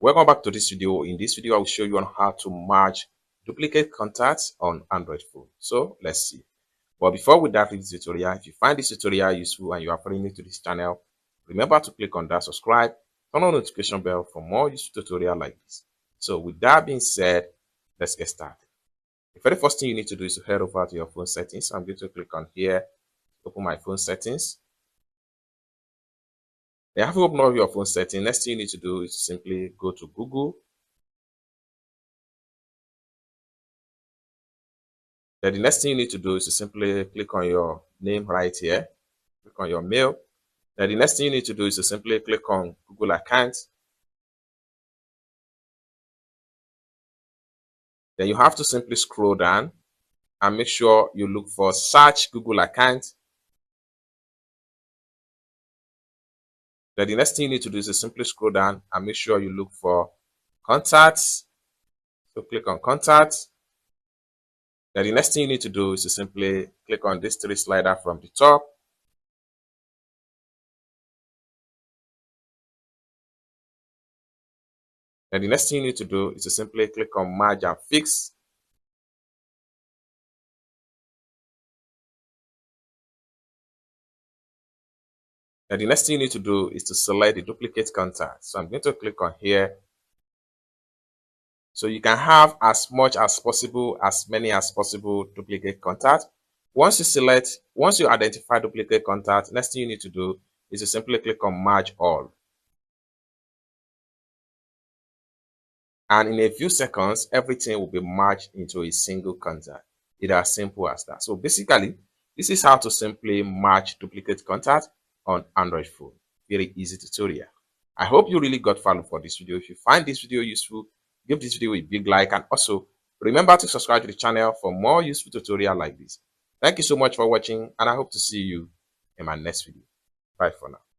Welcome back to this video. In this video, I will show you on how to merge duplicate contacts on Android phone. So let's see. But before we dive into this tutorial, if you find this tutorial useful and you are very new to this channel, remember to click on that subscribe, turn on the notification bell for more useful tutorial like this. So with that being said, let's get started. The very first thing you need to do is to head over to your phone settings. So I'm going to click on here, open my phone settings. Then after opening up your phone settings, next thing you need to do is to simply go to Google. Then the next thing you need to do is to simply click on your name right here, click on your mail. Then the next thing you need to do is to simply click on Google account. Then you have to simply scroll down and make sure you look for search Google account. Then the next thing you need to do is to simply scroll down and make sure you look for contacts. So click on contacts. Then the next thing you need to do is to simply click on this three slider from the top. Then the next thing you need to do is to simply click on merge and fix. Then the next thing you need to do is to select the duplicate contact. So I'm going to click on here. So you can have as much as possible, as many as possible duplicate contact. Once you identify duplicate contact, next thing you need to do is to simply click on merge all. And in a few seconds, everything will be merged into a single contact. It's as simple as that. So basically, this is how to simply merge duplicate contact on Android phone. Very easy tutorial. I hope you really got value for this video. If you find this video useful, give this video a big like, and also remember to subscribe to the channel for more useful tutorial like this. Thank you so much for watching, and I hope to see you in my next video. Bye for now.